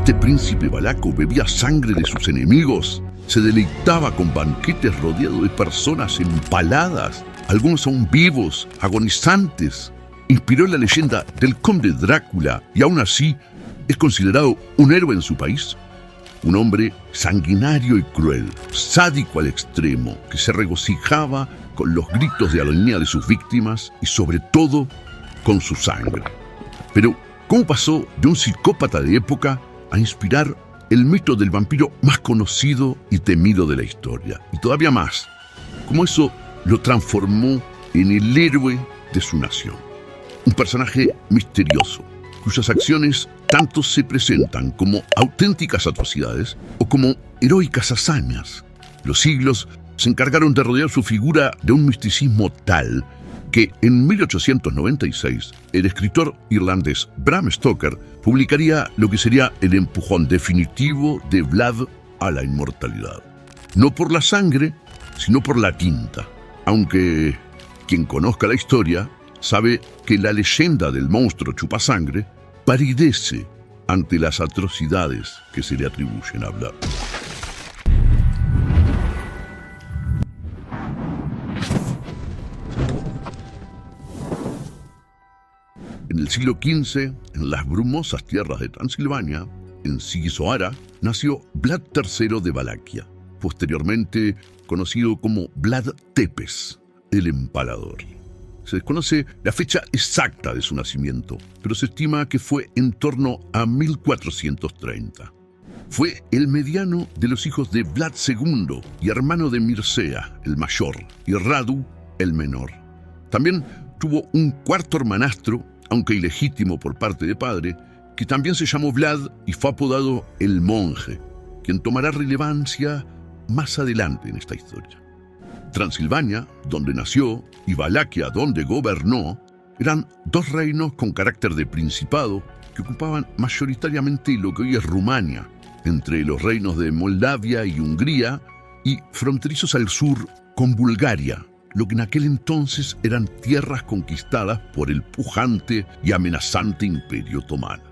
Este príncipe valaco bebía sangre de sus enemigos, se deleitaba con banquetes rodeado de personas empaladas, algunos aún vivos, agonizantes. Inspiró la leyenda del conde Drácula y aún así es considerado un héroe en su país. Un hombre sanguinario y cruel, sádico al extremo, que se regocijaba con los gritos de agonía de sus víctimas y sobre todo con su sangre. Pero, ¿cómo pasó de un psicópata de época a inspirar el mito del vampiro más conocido y temido de la historia? Y todavía más, ¿cómo eso lo transformó en el héroe de su nación? Un personaje misterioso, cuyas acciones tanto se presentan como auténticas atrocidades o como heroicas hazañas. Los siglos se encargaron de rodear su figura de un misticismo tal que en 1896 el escritor irlandés Bram Stoker publicaría lo que sería el empujón definitivo de Vlad a la inmortalidad. No por la sangre, sino por la tinta. Aunque quien conozca la historia sabe que la leyenda del monstruo chupasangre palidece ante las atrocidades que se le atribuyen a Vlad. En el siglo XV, en las brumosas tierras de Transilvania, en Sigisoara, nació Vlad III de Valaquia, posteriormente conocido como Vlad Tepes, el Empalador. Se desconoce la fecha exacta de su nacimiento, pero se estima que fue en torno a 1430. Fue el mediano de los hijos de Vlad II y hermano de Mircea, el mayor, y Radu, el menor. También tuvo un cuarto hermanastro, aunque ilegítimo por parte de padre, que también se llamó Vlad y fue apodado el Monje, quien tomará relevancia más adelante en esta historia. Transilvania, donde nació, y Valaquia, donde gobernó, eran dos reinos con carácter de principado que ocupaban mayoritariamente lo que hoy es Rumania, entre los reinos de Moldavia y Hungría, y fronterizos al sur con Bulgaria, lo que en aquel entonces eran tierras conquistadas por el pujante y amenazante Imperio Otomano.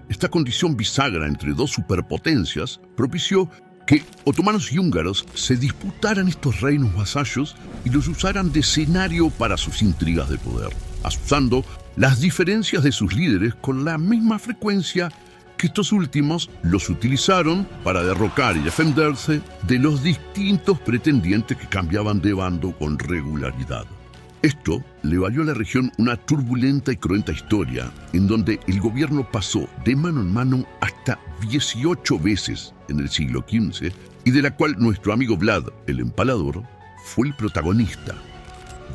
Esta condición bisagra entre dos superpotencias propició que otomanos y húngaros se disputaran estos reinos vasallos y los usaran de escenario para sus intrigas de poder, azuzando las diferencias de sus líderes con la misma frecuencia que estos últimos los utilizaron para derrocar y defenderse de los distintos pretendientes que cambiaban de bando con regularidad. Esto le valió a la región una turbulenta y cruenta historia, en donde el gobierno pasó de mano en mano hasta 18 veces en el siglo XV, y de la cual nuestro amigo Vlad, el Empalador, fue el protagonista.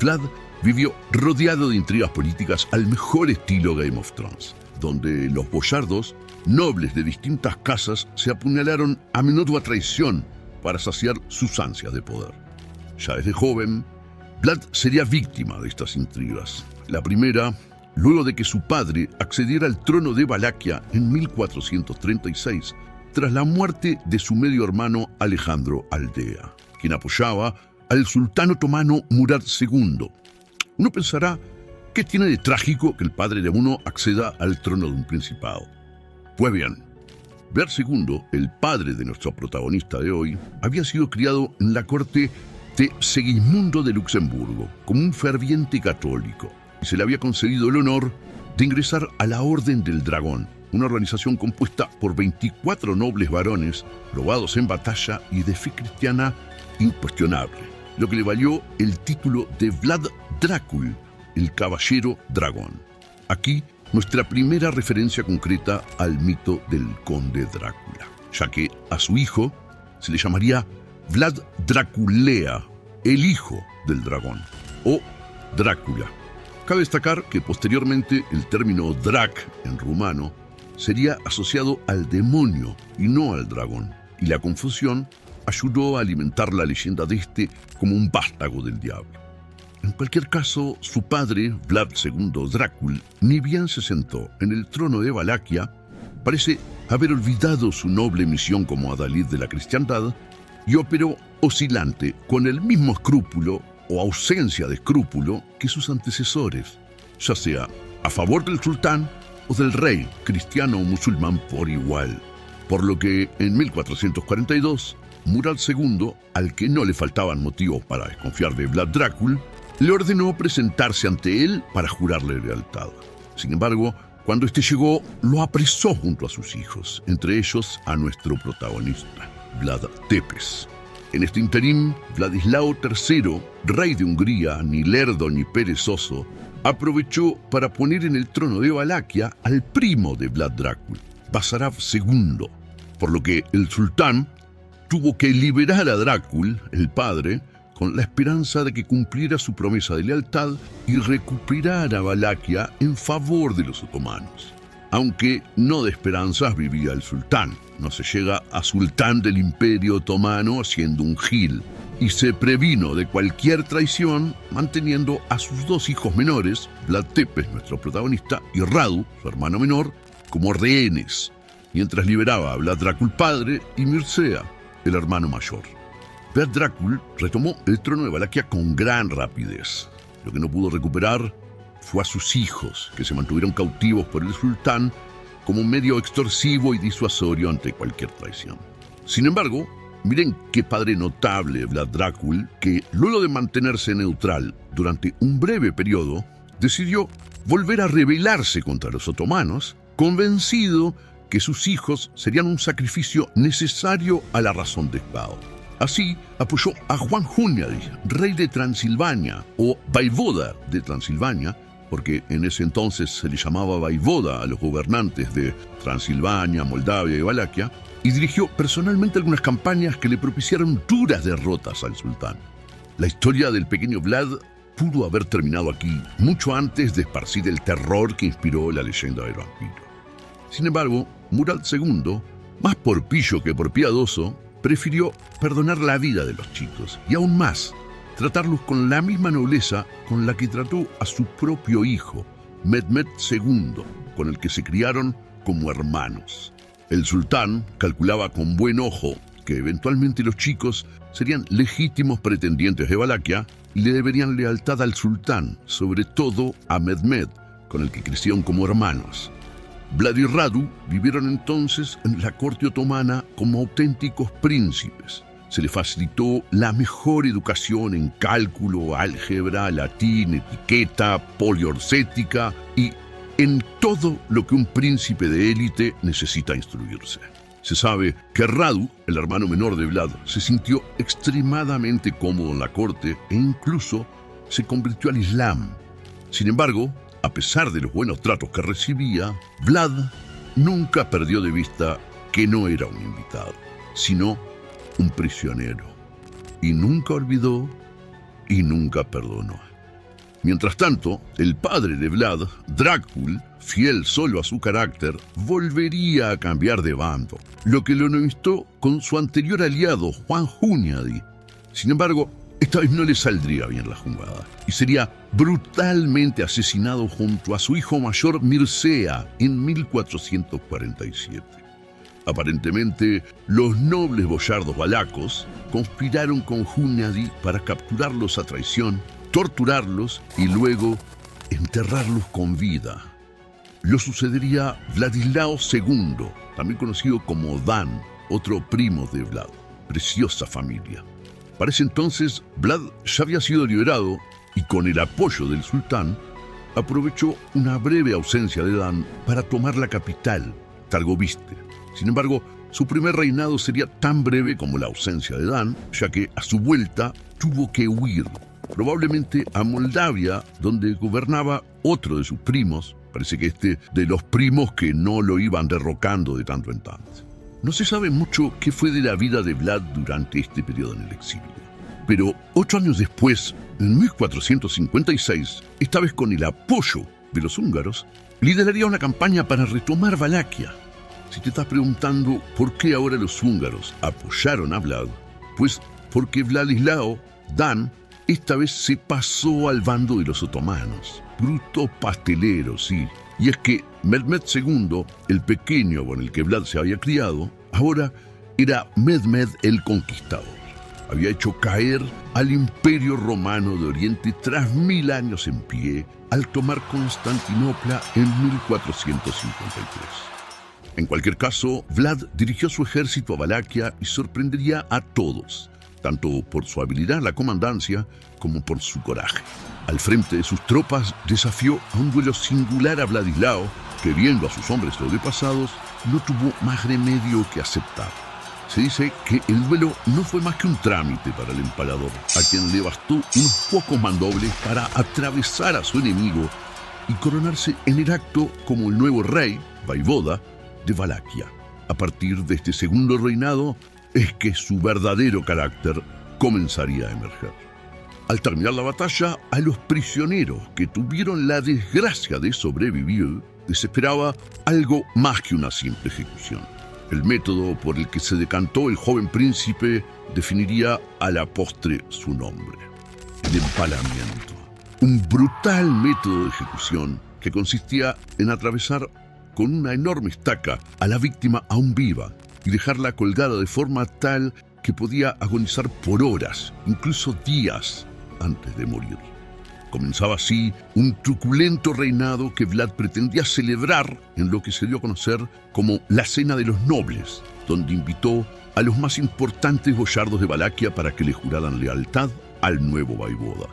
Vlad vivió rodeado de intrigas políticas al mejor estilo Game of Thrones, donde los boyardos, nobles de distintas casas, se apuñalaron a menudo a traición para saciar sus ansias de poder. Ya desde joven, Vlad sería víctima de estas intrigas. La primera, luego de que su padre accediera al trono de Valaquia en 1436, tras la muerte de su medio hermano Alejandro Aldea, quien apoyaba al sultán otomano Murad II. Uno pensará, ¿qué tiene de trágico que el padre de uno acceda al trono de un principado? Pues bien, Vlad II, el padre de nuestro protagonista de hoy, había sido criado en la corte de Segismundo de Luxemburgo como un ferviente católico, y se le había concedido el honor de ingresar a la Orden del Dragón, una organización compuesta por 24 nobles varones probados en batalla y de fe cristiana incuestionable, lo que le valió el título de Vlad Drácul, el caballero dragón. Aquí nuestra primera referencia concreta al mito del conde Drácula, ya que a su hijo se le llamaría Vlad Draculea, el hijo del dragón, o Drácula. Cabe destacar que posteriormente el término Drac en rumano sería asociado al demonio y no al dragón, y la confusión ayudó a alimentar la leyenda de este como un vástago del diablo. En cualquier caso, su padre, Vlad II Drácul, ni bien se sentó en el trono de Valaquia, parece haber olvidado su noble misión como adalid de la cristiandad y operó oscilante con el mismo escrúpulo o ausencia de escrúpulo que sus antecesores, ya sea a favor del sultán o del rey, cristiano o musulmán por igual. por lo que en 1442, Murad II, al que no le faltaban motivos para desconfiar de Vlad Drácul, le ordenó presentarse ante él para jurarle lealtad. Sin embargo, cuando este llegó, lo apresó junto a sus hijos, entre ellos a nuestro protagonista, Vlad Tepes. En este interín, Vladislao III, rey de Hungría, ni lerdo ni perezoso, aprovechó para poner en el trono de Valaquia al primo de Vlad Drácul, Basarab II, por lo que el sultán tuvo que liberar a Drácul, el padre, con la esperanza de que cumpliera su promesa de lealtad y recuperara Valaquia en favor de los otomanos. Aunque no de esperanzas vivía el sultán. No se llega a sultán del Imperio Otomano siendo un gil, y se previno de cualquier traición manteniendo a sus dos hijos menores, Vlad Tepes, nuestro protagonista, y Radu, su hermano menor, como rehenes, mientras liberaba a Vlad Drácul padre y Mircea, el hermano mayor. Vlad Drácul retomó el trono de Valaquia con gran rapidez. Lo que no pudo recuperar fue a sus hijos, que se mantuvieron cautivos por el sultán como un medio extorsivo y disuasorio ante cualquier traición. Sin embargo, miren qué padre notable Vlad Drácul, que luego de mantenerse neutral durante un breve periodo, decidió volver a rebelarse contra los otomanos, convencido que sus hijos serían un sacrificio necesario a la razón de Estado. Así, apoyó a Juan Hunyadi, rey de Transilvania, o vaivoda de Transilvania, porque en ese entonces se le llamaba vaivoda a los gobernantes de Transilvania, Moldavia y Valaquia, y dirigió personalmente algunas campañas que le propiciaron duras derrotas al sultán. La historia del pequeño Vlad pudo haber terminado aquí, mucho antes de esparcir el terror que inspiró la leyenda del vampiro. Sin embargo, Murad II, más por pillo que por piadoso, prefirió perdonar la vida de los chicos y aún más, tratarlos con la misma nobleza con la que trató a su propio hijo, Mehmed II, con el que se criaron como hermanos. El sultán calculaba con buen ojo que eventualmente los chicos serían legítimos pretendientes de Valaquia y le deberían lealtad al sultán, sobre todo a Mehmed, con el que crecieron como hermanos. Vlad y Radu vivieron entonces en la corte otomana como auténticos príncipes. Se les facilitó la mejor educación en cálculo, álgebra, latín, etiqueta, poliorcética y en todo lo que un príncipe de élite necesita instruirse. Se sabe que Radu, el hermano menor de Vlad, se sintió extremadamente cómodo en la corte e incluso se convirtió al Islam. Sin embargo, a pesar de los buenos tratos que recibía, Vlad nunca perdió de vista que no era un invitado, sino un prisionero. Y nunca olvidó y nunca perdonó. Mientras tanto, el padre de Vlad, Drácul, fiel solo a su carácter, volvería a cambiar de bando, lo que lo enemistó con su anterior aliado, Juan Hunyadi. Sin embargo, esta vez no le saldría bien la jugada y sería brutalmente asesinado junto a su hijo mayor Mircea en 1447. Aparentemente, los nobles boyardos valacos conspiraron con Hunyadi para capturarlos a traición, torturarlos y luego enterrarlos con vida. Lo sucedería Vladislao II, también conocido como Dan, otro primo de Vlad. Preciosa familia. Para ese entonces, Vlad ya había sido liberado y con el apoyo del sultán, aprovechó una breve ausencia de Dan para tomar la capital, Targoviste. Sin embargo, su primer reinado sería tan breve como la ausencia de Dan, ya que a su vuelta tuvo que huir, probablemente a Moldavia, donde gobernaba otro de sus primos, parece que de los primos que no lo iban derrocando de tanto en tanto. No se sabe mucho qué fue de la vida de Vlad durante este periodo en el exilio. Pero 8 años después, en 1456, esta vez con el apoyo de los húngaros, lideraría una campaña para retomar Valaquia. Si te estás preguntando por qué ahora los húngaros apoyaron a Vlad, pues porque Vladislao, Dan, esta vez se pasó al bando de los otomanos. Bruto pastelero, sí. Y es que Mehmed II, el pequeño con el que Vlad se había criado, ahora era Mehmed el Conquistador. Había hecho caer al Imperio Romano de Oriente tras 1000 años en pie al tomar Constantinopla en 1453. En cualquier caso, Vlad dirigió su ejército a Valaquia y sorprendería a todos, tanto por su habilidad en la comandancia como por su coraje. Al frente de sus tropas desafió a un duelo singular a Vladislao, que viendo a sus hombres sobrepasados, no tuvo más remedio que aceptar. Se dice que el duelo no fue más que un trámite para el empalador, a quien le bastó unos pocos mandobles para atravesar a su enemigo y coronarse en el acto como el nuevo rey, Vaivoda, de Valaquia. A partir de este segundo reinado es que su verdadero carácter comenzaría a emerger. Al terminar la batalla, a los prisioneros que tuvieron la desgracia de sobrevivir, les esperaba algo más que una simple ejecución. El método por el que se decantó el joven príncipe definiría a la postre su nombre: el empalamiento. Un brutal método de ejecución que consistía en atravesar con una enorme estaca a la víctima aún viva y dejarla colgada de forma tal que podía agonizar por horas, incluso días, antes de morir. Comenzaba así un truculento reinado que Vlad pretendía celebrar en lo que se dio a conocer como la Cena de los Nobles, donde invitó a los más importantes boyardos de Valaquia para que le juraran lealtad al nuevo Vaivoda.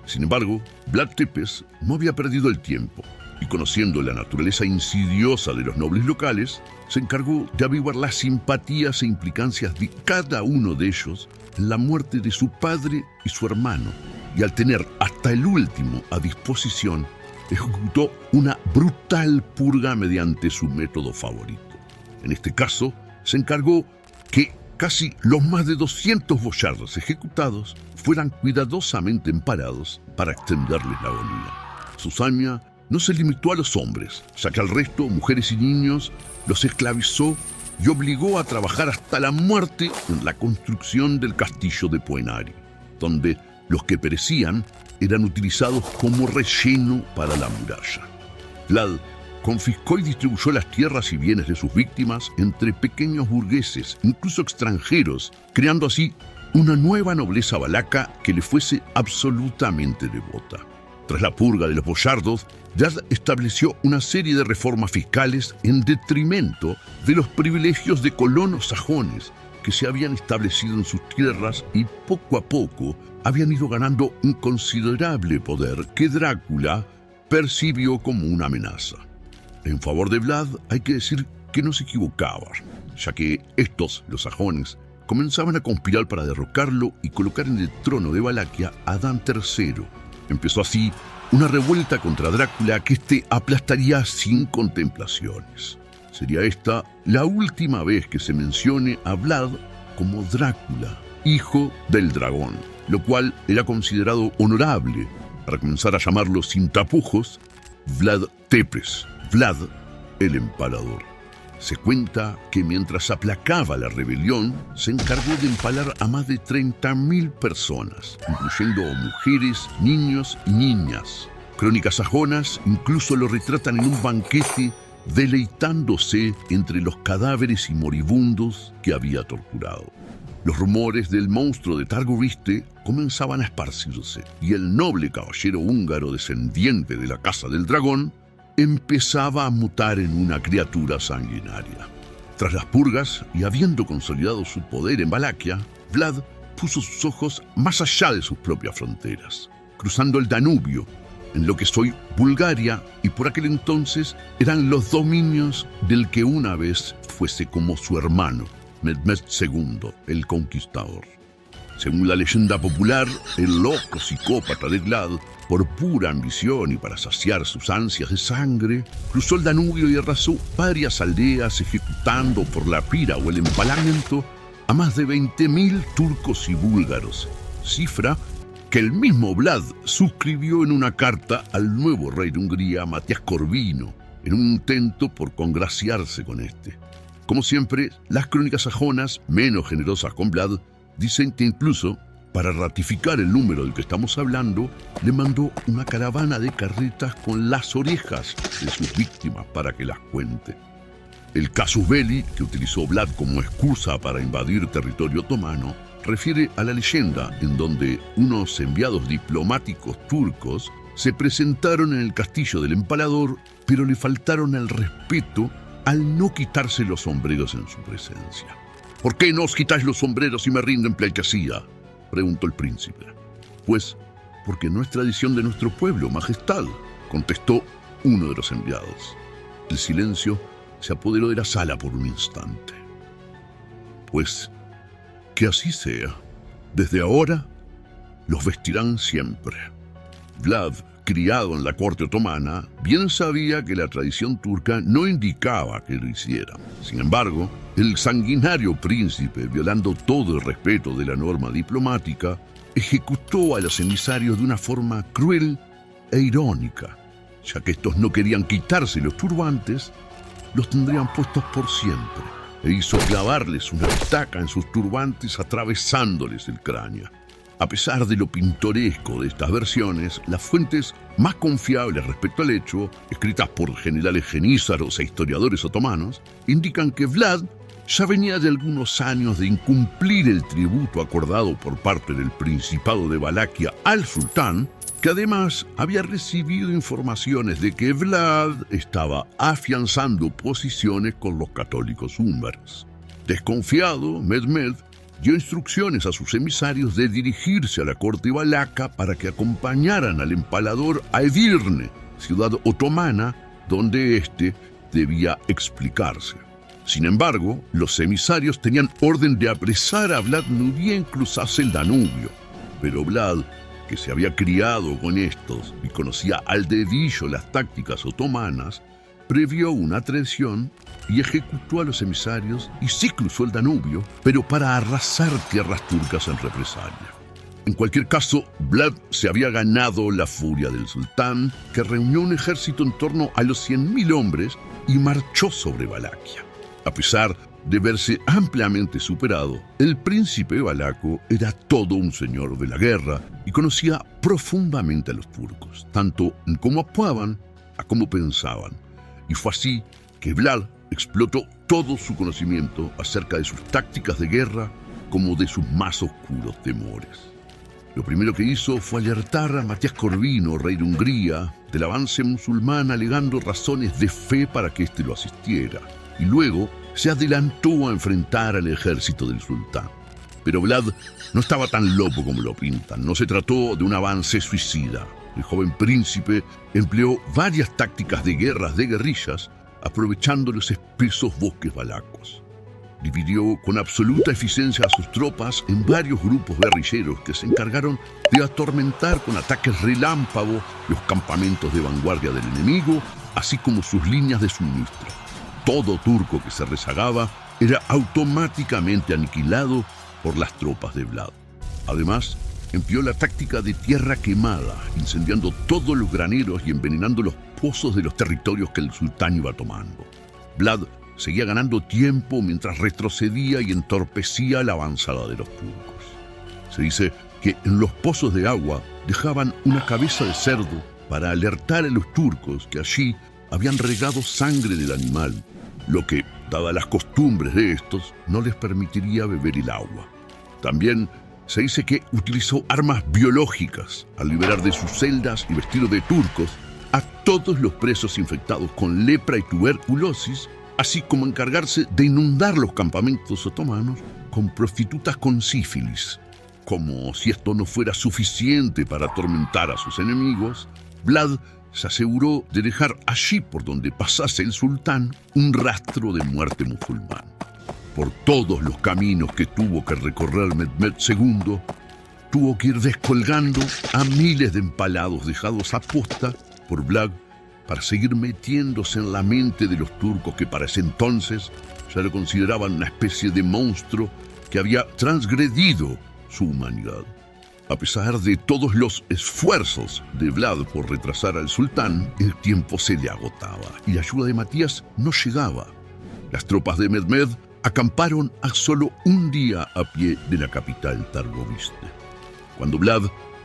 Sin embargo, Vlad Tepes no había perdido el tiempo y, conociendo la naturaleza insidiosa de los nobles locales, se encargó de avivar las simpatías e implicancias de cada uno de ellos en la muerte de su padre y su hermano, y al tener hasta el último a disposición, ejecutó una brutal purga mediante su método favorito. En este caso, se encargó que casi los más de 200 boyardos ejecutados fueran cuidadosamente empalados para extenderles la agonía. Su saña no se limitó a los hombres, ya que al resto, mujeres y niños, los esclavizó y obligó a trabajar hasta la muerte en la construcción del castillo de Poenari, donde los que perecían eran utilizados como relleno para la muralla. Vlad confiscó y distribuyó las tierras y bienes de sus víctimas entre pequeños burgueses, incluso extranjeros, creando así una nueva nobleza valaca que le fuese absolutamente devota. Tras la purga de los boyardos, Vlad estableció una serie de reformas fiscales en detrimento de los privilegios de colonos sajones que se habían establecido en sus tierras y poco a poco habían ido ganando un considerable poder que Drácula percibió como una amenaza. En favor de Vlad hay que decir que no se equivocaba, ya que estos, los sajones, comenzaban a conspirar para derrocarlo y colocar en el trono de Valaquia a Adán III. Empezó así una revuelta contra Drácula que éste aplastaría sin contemplaciones. Sería esta la última vez que se mencione a Vlad como Drácula, hijo del dragón, lo cual era considerado honorable para comenzar a llamarlo sin tapujos Vlad Tepes, Vlad el Empalador. Se cuenta que mientras aplacaba la rebelión, se encargó de empalar a más de 30.000 personas, incluyendo mujeres, niños y niñas. Crónicas sajonas incluso lo retratan en un banquete deleitándose entre los cadáveres y moribundos que había torturado. Los rumores del monstruo de Targoviste comenzaban a esparcirse y el noble caballero húngaro descendiente de la Casa del Dragón empezaba a mutar en una criatura sanguinaria. Tras las purgas y habiendo consolidado su poder en Valaquia, Vlad puso sus ojos más allá de sus propias fronteras, cruzando el Danubio, en lo que es hoy Bulgaria, y por aquel entonces eran los dominios del que una vez fuese como su hermano, Mehmed II, el Conquistador. Según la leyenda popular, el loco psicópata de Vlad, por pura ambición y para saciar sus ansias de sangre, cruzó el Danubio y arrasó varias aldeas, ejecutando por la pira o el empalamiento a más de 20.000 turcos y búlgaros, cifra que el mismo Vlad suscribió en una carta al nuevo rey de Hungría, Matías Corvino, en un intento por congraciarse con este. Como siempre, las crónicas sajonas, menos generosas con Vlad, dicen que incluso, para ratificar el número del que estamos hablando, le mandó una caravana de carretas con las orejas de sus víctimas para que las cuente. El casus belli, que utilizó Vlad como excusa para invadir territorio otomano, refiere a la leyenda en donde unos enviados diplomáticos turcos se presentaron en el castillo del Empalador, pero le faltaron el respeto al no quitarse los sombreros en su presencia. «¿Por qué no os quitáis los sombreros y me rinden pleitesía?», preguntó el príncipe. «Pues porque no es tradición de nuestro pueblo, majestad», contestó uno de los enviados. El silencio se apoderó de la sala por un instante. «Pues que así sea. Desde ahora los vestirán siempre». Vlad, criado en la corte otomana, bien sabía que la tradición turca no indicaba que lo hicieran. Sin embargo, el sanguinario príncipe, violando todo el respeto de la norma diplomática, ejecutó a los emisarios de una forma cruel e irónica. Ya que estos no querían quitarse los turbantes, los tendrían puestos por siempre, e hizo clavarles una estaca en sus turbantes atravesándoles el cráneo. A pesar de lo pintoresco de estas versiones, las fuentes más confiables respecto al hecho, escritas por generales genízaros e historiadores otomanos, indican que Vlad ya venía de algunos años de incumplir el tributo acordado por parte del Principado de Valaquia al sultán, que además había recibido informaciones de que Vlad estaba afianzando posiciones con los católicos húngaros. Desconfiado, Mehmed dio instrucciones a sus emisarios de dirigirse a la corte valaca para que acompañaran al empalador a Edirne, ciudad otomana, donde éste debía explicarse. Sin embargo, los emisarios tenían orden de apresar a Vlad ni bien cruzase el Danubio, pero Vlad, que se había criado con estos y conocía al dedillo las tácticas otomanas, previó una traición y ejecutó a los emisarios y sí cruzó el Danubio, pero para arrasar tierras turcas en represalia. En cualquier caso, Vlad se había ganado la furia del sultán, que reunió un ejército en torno a los 100.000 hombres y marchó sobre Valaquia. A pesar de verse ampliamente superado, el príncipe valaco era todo un señor de la guerra y conocía profundamente a los turcos, tanto en cómo actuaban a cómo pensaban. Y fue así que Vlad explotó todo su conocimiento acerca de sus tácticas de guerra como de sus más oscuros temores. Lo primero que hizo fue alertar a Matías Corvino, rey de Hungría, del avance musulmán, alegando razones de fe para que éste lo asistiera, y luego se adelantó a enfrentar al ejército del sultán. Pero Vlad no estaba tan loco como lo pintan. No se trató de un avance suicida. El joven príncipe empleó varias tácticas de guerras de guerrillas, aprovechando los espesos bosques valacos. Dividió con absoluta eficiencia a sus tropas en varios grupos guerrilleros que se encargaron de atormentar con ataques relámpago los campamentos de vanguardia del enemigo, así como sus líneas de suministro. Todo turco que se rezagaba era automáticamente aniquilado por las tropas de Vlad. Además, empleó la táctica de tierra quemada, incendiando todos los graneros y envenenando los pozos de los territorios que el sultán iba tomando. Vlad seguía ganando tiempo mientras retrocedía y entorpecía la avanzada de los turcos. Se dice que en los pozos de agua dejaban una cabeza de cerdo para alertar a los turcos que allí habían regado sangre del animal, lo que, dadas las costumbres de estos, no les permitiría beber el agua. También se dice que utilizó armas biológicas al liberar de sus celdas y vestidos de turcos a todos los presos infectados con lepra y tuberculosis, así como encargarse de inundar los campamentos otomanos con prostitutas con sífilis. Como si esto no fuera suficiente para atormentar a sus enemigos, Vlad se aseguró de dejar allí por donde pasase el sultán un rastro de muerte musulmán. Por todos los caminos que tuvo que recorrer Mehmed II, tuvo que ir descolgando a miles de empalados dejados a posta por Vlad para seguir metiéndose en la mente de los turcos que para ese entonces ya lo consideraban una especie de monstruo que había transgredido su humanidad. A pesar de todos los esfuerzos de Vlad por retrasar al sultán, el tiempo se le agotaba y la ayuda de Matías no llegaba. Las tropas de Mehmed acamparon a solo un día a pie de la capital Targoviste, cuando Vlad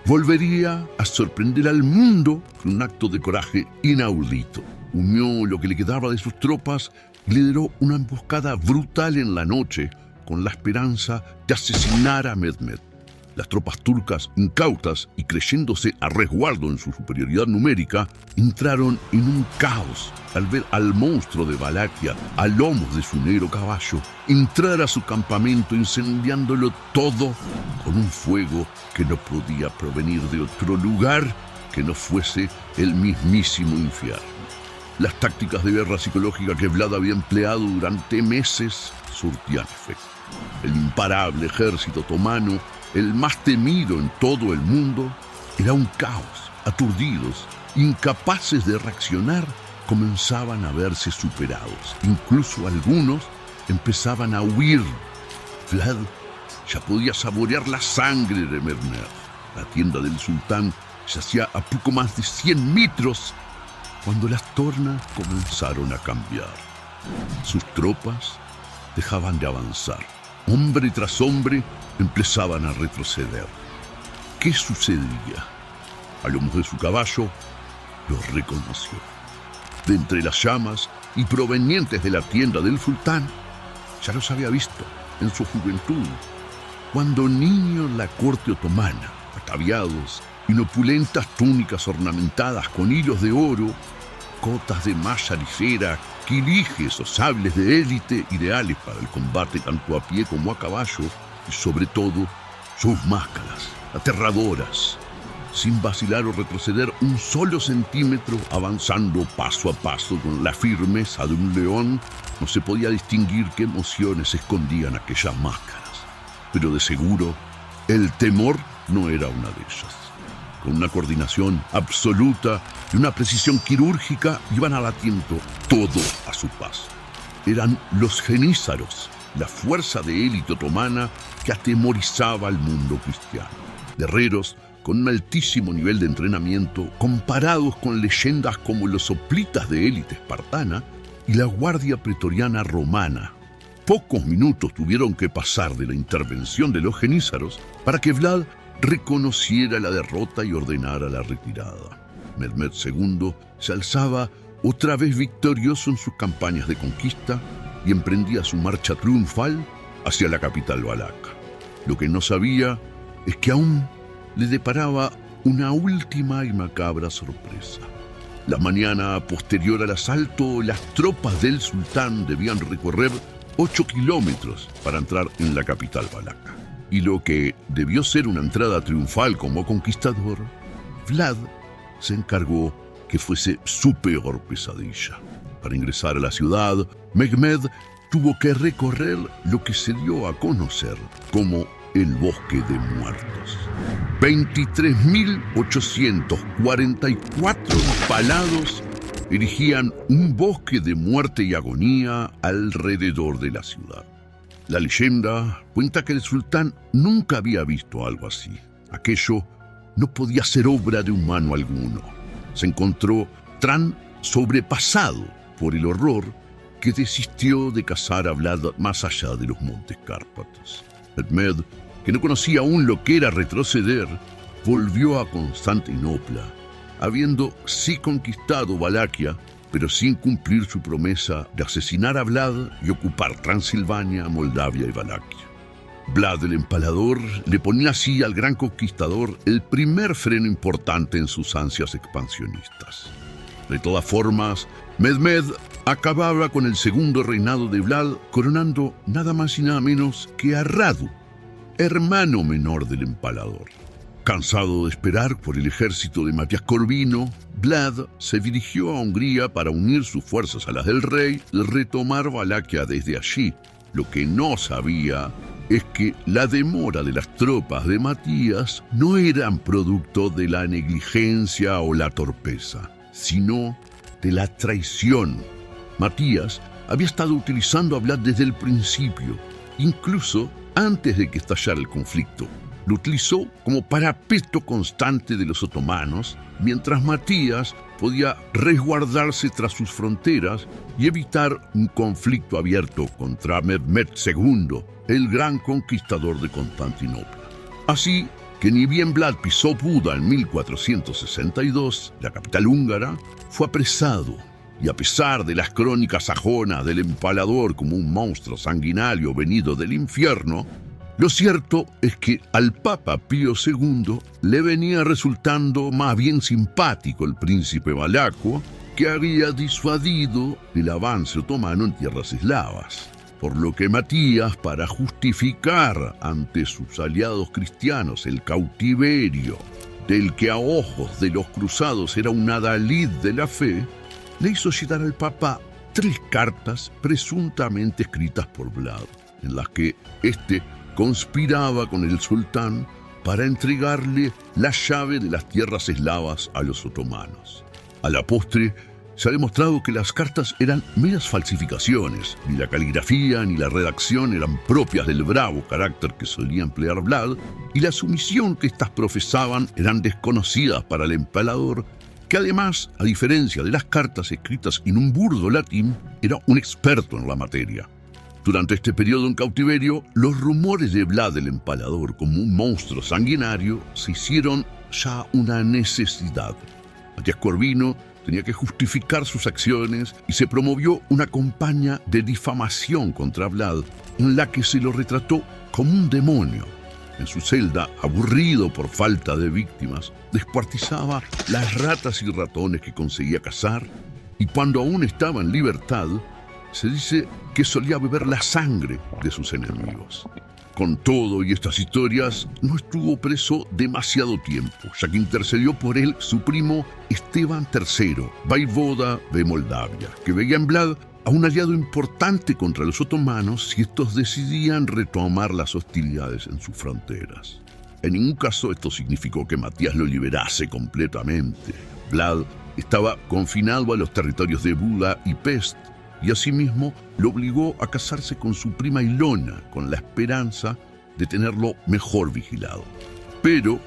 volvería a sorprender al mundo con un acto de coraje inaudito. Unió lo que le quedaba de sus tropas y lideró una emboscada brutal en la noche con la esperanza de asesinar a Mehmed. Las tropas turcas, incautas y creyéndose a resguardo en su superioridad numérica, entraron en un caos al ver al monstruo de Valaquia, a lomos de su negro caballo, entrar a su campamento incendiándolo todo con un fuego que no podía provenir de otro lugar que no fuese el mismísimo infierno. Las tácticas de guerra psicológica que Vlad había empleado durante meses surtían efecto. El imparable ejército otomano, el más temido en todo el mundo, era un caos. Aturdidos, incapaces de reaccionar, comenzaban a verse superados. Incluso algunos empezaban a huir. Vlad ya podía saborear la sangre de Mehmed. La tienda del sultán yacía a poco más de 100 metros cuando las tornas comenzaron a cambiar. Sus tropas dejaban de avanzar. Hombre tras hombre empezaban a retroceder. ¿Qué sucedía? A lomos de su caballo los reconoció. De entre las llamas y provenientes de la tienda del sultán, ya los había visto en su juventud, cuando niño en la corte otomana, ataviados en opulentas túnicas ornamentadas con hilos de oro, cotas de malla ligera, quilijes o sables de élite ideales para el combate tanto a pie como a caballo, y sobre todo sus máscaras, aterradoras, sin vacilar o retroceder un solo centímetro, avanzando paso a paso con la firmeza de un león. No se podía distinguir qué emociones escondían aquellas máscaras, pero de seguro el temor no era una de ellas. Con una coordinación absoluta y una precisión quirúrgica iban abatiendo todo a su paso. Eran los genízaros, la fuerza de élite otomana que atemorizaba al mundo cristiano. Guerreros con un altísimo nivel de entrenamiento, comparados con leyendas como los hoplitas de élite espartana y la guardia pretoriana romana. Pocos minutos tuvieron que pasar de la intervención de los genízaros para que Vlad reconociera la derrota y ordenara la retirada. Mehmed II se alzaba otra vez victorioso en sus campañas de conquista y emprendía su marcha triunfal hacia la capital valaca. Lo que no sabía es que aún le deparaba una última y macabra sorpresa. La mañana posterior al asalto, las tropas del sultán debían recorrer 8 kilómetros para entrar en la capital valaca. Y lo que debió ser una entrada triunfal como conquistador, Vlad se encargó que fuese su peor pesadilla. Para ingresar a la ciudad, Mehmed tuvo que recorrer lo que se dio a conocer como el Bosque de Muertos. 23.844 empalados erigían un bosque de muerte y agonía alrededor de la ciudad. La leyenda cuenta que el sultán nunca había visto algo así. Aquello no podía ser obra de humano alguno. Se encontró tan sobrepasado por el horror que desistió de cazar a Vlad más allá de los montes Cárpatos. Mehmed, que no conocía aún lo que era retroceder, volvió a Constantinopla, habiendo sí conquistado Valaquia, pero sin cumplir su promesa de asesinar a Vlad y ocupar Transilvania, Moldavia y Valaquia. Vlad el Empalador le ponía así al gran conquistador el primer freno importante en sus ansias expansionistas. De todas formas, Mehmed acababa con el segundo reinado de Vlad, coronando nada más y nada menos que a Radu, hermano menor del Empalador. Cansado de esperar por el ejército de Matías Corvino, Vlad se dirigió a Hungría para unir sus fuerzas a las del rey y retomar Valaquia desde allí. Lo que no sabía es que la demora de las tropas de Matías no eran producto de la negligencia o la torpeza, sino de la traición. Matías había estado utilizando a Vlad desde el principio, incluso antes de que estallara el conflicto. Lo utilizó como parapeto constante de los otomanos, mientras Matías podía resguardarse tras sus fronteras y evitar un conflicto abierto contra Mehmed II, el gran conquistador de Constantinopla. Así que ni bien Vlad pisó Buda en 1462, la capital húngara, fue apresado, y a pesar de las crónicas sajonas del Empalador como un monstruo sanguinario venido del infierno, Lo cierto es que al Papa Pío II le venía resultando más bien simpático el príncipe valaco, que había disuadido el avance otomano en tierras eslavas. Por lo que Matías, para justificar ante sus aliados cristianos el cautiverio, del que a ojos de los cruzados era un adalid de la fe, le hizo llegar al Papa 3 cartas presuntamente escritas por Vlad, en las que éste conspiraba con el sultán para entregarle la llave de las tierras eslavas a los otomanos. A la postre, se ha demostrado que las cartas eran meras falsificaciones. Ni la caligrafía ni la redacción eran propias del bravo carácter que solía emplear Vlad, y la sumisión que éstas profesaban eran desconocidas para el emperador, que además, a diferencia de las cartas escritas en un burdo latín, era un experto en la materia. Durante este periodo en cautiverio, los rumores de Vlad el Empalador como un monstruo sanguinario se hicieron ya una necesidad. Matías Corvino tenía que justificar sus acciones y se promovió una campaña de difamación contra Vlad en la que se lo retrató como un demonio. En su celda, aburrido por falta de víctimas, descuartizaba las ratas y ratones que conseguía cazar, y cuando aún estaba en libertad, se dice que solía beber la sangre de sus enemigos. Con todo y estas historias, no estuvo preso demasiado tiempo, ya que intercedió por él su primo Esteban III, vaivoda de Moldavia, que veía en Vlad a un aliado importante contra los otomanos si estos decidían retomar las hostilidades en sus fronteras. En ningún caso esto significó que Matías lo liberase completamente. Vlad estaba confinado a los territorios de Buda y Pest, y asimismo lo obligó a casarse con su prima Ilona, con la esperanza de tenerlo mejor vigilado. Pero,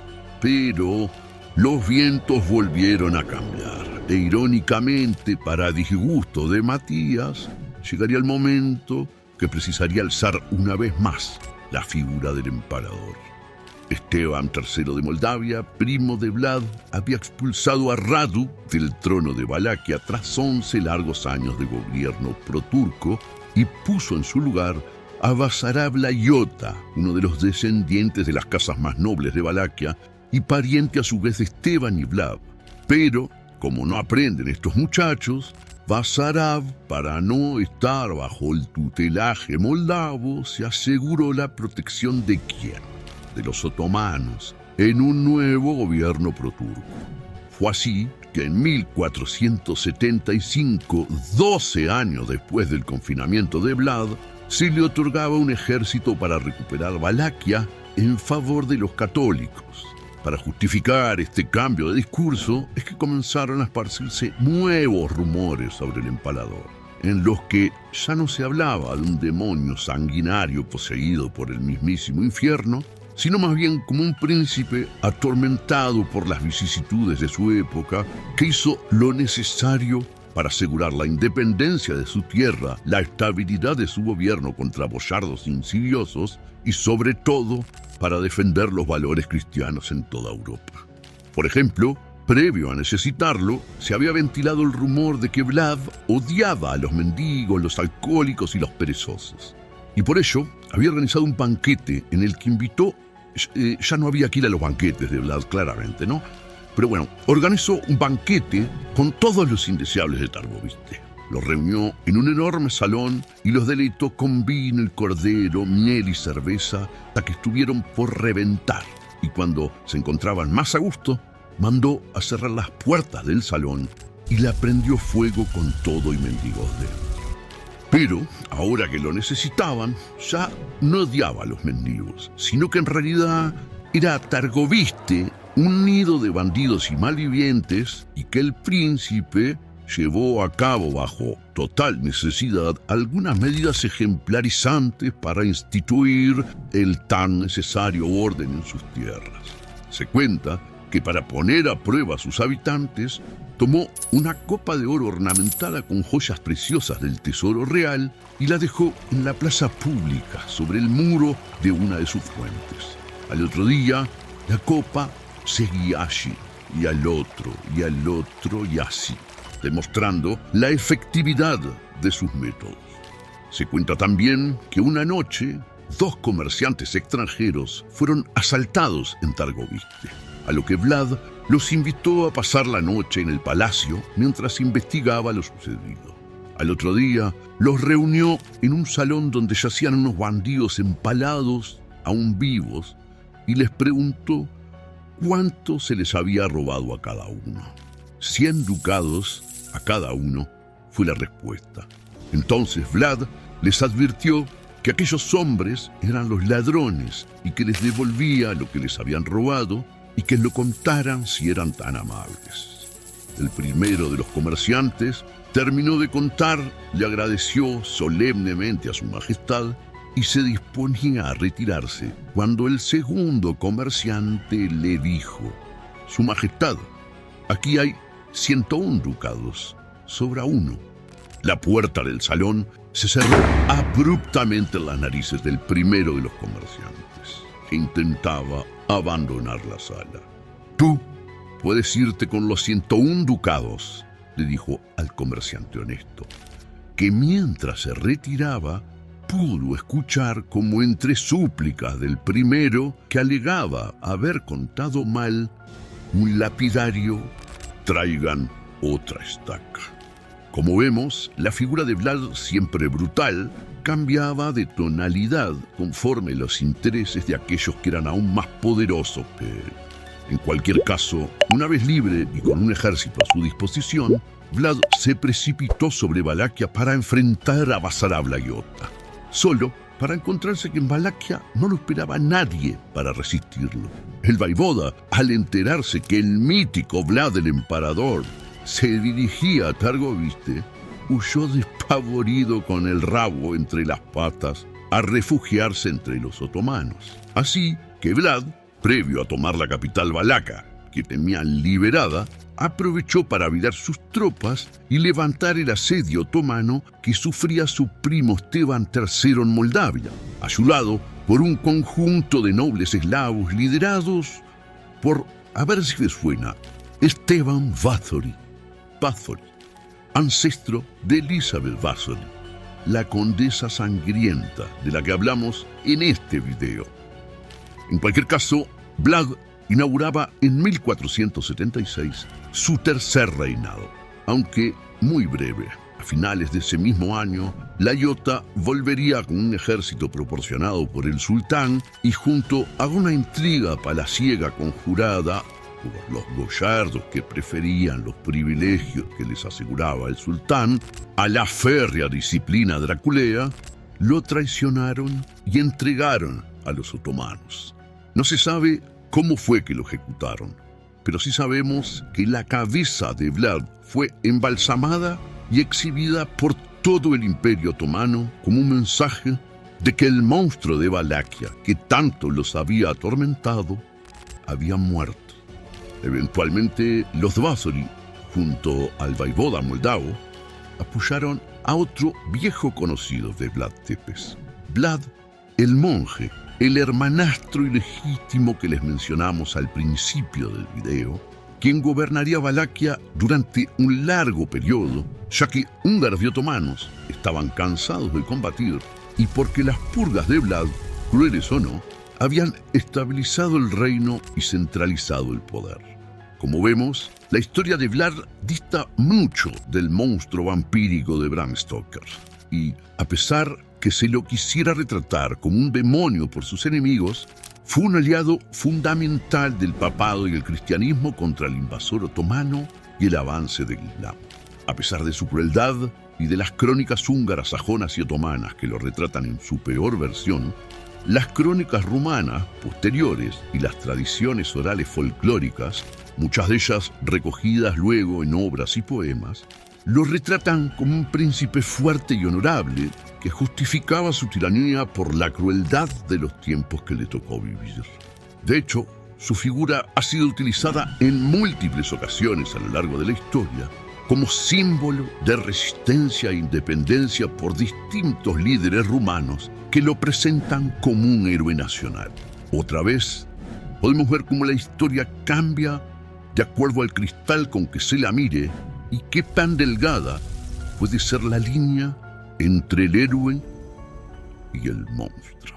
los vientos volvieron a cambiar, e irónicamente, para disgusto de Matías, llegaría el momento que precisaría alzar una vez más la figura del emperador. Esteban III de Moldavia, primo de Vlad, había expulsado a Radu del trono de Valaquia tras 11 largos años de gobierno proturco y puso en su lugar a Basarab Layota, uno de los descendientes de las casas más nobles de Valaquia y pariente a su vez de Esteban y Vlad. Pero, como no aprenden estos muchachos, Basarab, para no estar bajo el tutelaje moldavo, se aseguró la protección de ¿quién? De los otomanos, en un nuevo gobierno proturco. Fue así que en 1475, 12 años después del confinamiento de Vlad, se le otorgaba un ejército para recuperar Valaquia en favor de los católicos. Para justificar este cambio de discurso es que comenzaron a esparcirse nuevos rumores sobre el empalador, en los que ya no se hablaba de un demonio sanguinario poseído por el mismísimo infierno, sino más bien como un príncipe atormentado por las vicisitudes de su época, que hizo lo necesario para asegurar la independencia de su tierra, la estabilidad de su gobierno contra boyardos insidiosos y, sobre todo, para defender los valores cristianos en toda Europa. Por ejemplo, previo a necesitarlo, se había ventilado el rumor de que Vlad odiaba a los mendigos, los alcohólicos y los perezosos. Y por ello, había organizado un banquete en el que invitó, ya no había que ir a los banquetes de Vlad, claramente, ¿no? Pero bueno, organizó un banquete con todos los indeseables de Tarboviste. Los reunió en un enorme salón y los deleitó con vino y cordero, miel y cerveza, hasta que estuvieron por reventar. Y cuando se encontraban más a gusto, mandó a cerrar las puertas del salón y la prendió fuego con todo y mendigos dentro. Pero, ahora que lo necesitaban, ya no odiaba a los mendigos, sino que en realidad era Targoviste, un nido de bandidos y malvivientes, y que el príncipe llevó a cabo bajo total necesidad algunas medidas ejemplarizantes para instituir el tan necesario orden en sus tierras. Se cuenta que para poner a prueba a sus habitantes, tomó una copa de oro ornamentada con joyas preciosas del tesoro real y la dejó en la plaza pública sobre el muro de una de sus fuentes. Al otro día, la copa seguía allí, y al otro, y al otro, y así, demostrando la efectividad de sus métodos. Se cuenta también que una noche, 2 comerciantes extranjeros fueron asaltados en Targoviste, a lo que Vlad los invitó a pasar la noche en el palacio mientras investigaba lo sucedido. Al otro día, los reunió en un salón donde yacían unos bandidos empalados, aún vivos, y les preguntó cuánto se les había robado a cada uno. 100 ducados a cada uno fue la respuesta. Entonces Vlad les advirtió que aquellos hombres eran los ladrones y que les devolvía lo que les habían robado y que lo contaran si eran tan amables. El primero de los comerciantes terminó de contar, le agradeció solemnemente a su majestad y se disponía a retirarse cuando el segundo comerciante le dijo: «Su majestad, aquí hay 101 ducados, sobra uno». La puerta del salón se cerró abruptamente en las narices del primero de los comerciantes, que intentaba abandonar la sala. «Tú puedes irte con los 101 ducados», le dijo al comerciante honesto, que mientras se retiraba pudo escuchar como entre súplicas del primero que alegaba haber contado mal, un lapidario: «Traigan otra estaca». Como vemos, la figura de Vlad, siempre brutal, cambiaba de tonalidad conforme los intereses de aquellos que eran aún más poderosos que él. En cualquier caso, una vez libre y con un ejército a su disposición, Vlad se precipitó sobre Valaquia para enfrentar a Basarab la Iota, solo para encontrarse que en Valaquia no lo esperaba nadie para resistirlo. El vaivoda, al enterarse que el mítico Vlad el Emparador se dirigía a Targoviste, huyó despavorido con el rabo entre las patas a refugiarse entre los otomanos. Así que Vlad, previo a tomar la capital valaca, que tenían liberada, aprovechó para avivar sus tropas y levantar el asedio otomano que sufría su primo Esteban III en Moldavia, ayudado por un conjunto de nobles eslavos liderados por, a ver si les suena, Esteban Báthory, ancestro de Elizabeth Báthory, la condesa sangrienta de la que hablamos en este video. En cualquier caso, Vlad inauguraba en 1476 su tercer reinado, aunque muy breve. A finales de ese mismo año, la Iota volvería con un ejército proporcionado por el sultán y junto a una intriga palaciega conjurada por los boyardos que preferían los privilegios que les aseguraba el sultán a la férrea disciplina draculea, lo traicionaron y entregaron a los otomanos. No se sabe cómo fue que lo ejecutaron, pero sí sabemos que la cabeza de Vlad fue embalsamada y exhibida por todo el Imperio Otomano como un mensaje de que el monstruo de Valaquia, que tanto los había atormentado, había muerto. Eventualmente, los Báthory, junto al vaivoda moldavo, apoyaron a otro viejo conocido de Vlad Tepes, Vlad el monje, el hermanastro ilegítimo que les mencionamos al principio del video, quien gobernaría Valaquia durante un largo periodo, ya que húngaros y otomanos estaban cansados de combatir y porque las purgas de Vlad, crueles o no, habían estabilizado el reino y centralizado el poder. Como vemos, la historia de Vlad dista mucho del monstruo vampírico de Bram Stoker. Y, a pesar que se lo quisiera retratar como un demonio por sus enemigos, fue un aliado fundamental del papado y el cristianismo contra el invasor otomano y el avance del Islam. A pesar de su crueldad y de las crónicas húngaras, sajonas y otomanas que lo retratan en su peor versión, las crónicas rumanas posteriores y las tradiciones orales folclóricas, muchas de ellas recogidas luego en obras y poemas, lo retratan como un príncipe fuerte y honorable que justificaba su tiranía por la crueldad de los tiempos que le tocó vivir. De hecho, su figura ha sido utilizada en múltiples ocasiones a lo largo de la historia como símbolo de resistencia e independencia por distintos líderes rumanos que lo presentan como un héroe nacional. Otra vez, podemos ver cómo la historia cambia de acuerdo al cristal con que se la mire y qué tan delgada puede ser la línea entre el héroe y el monstruo.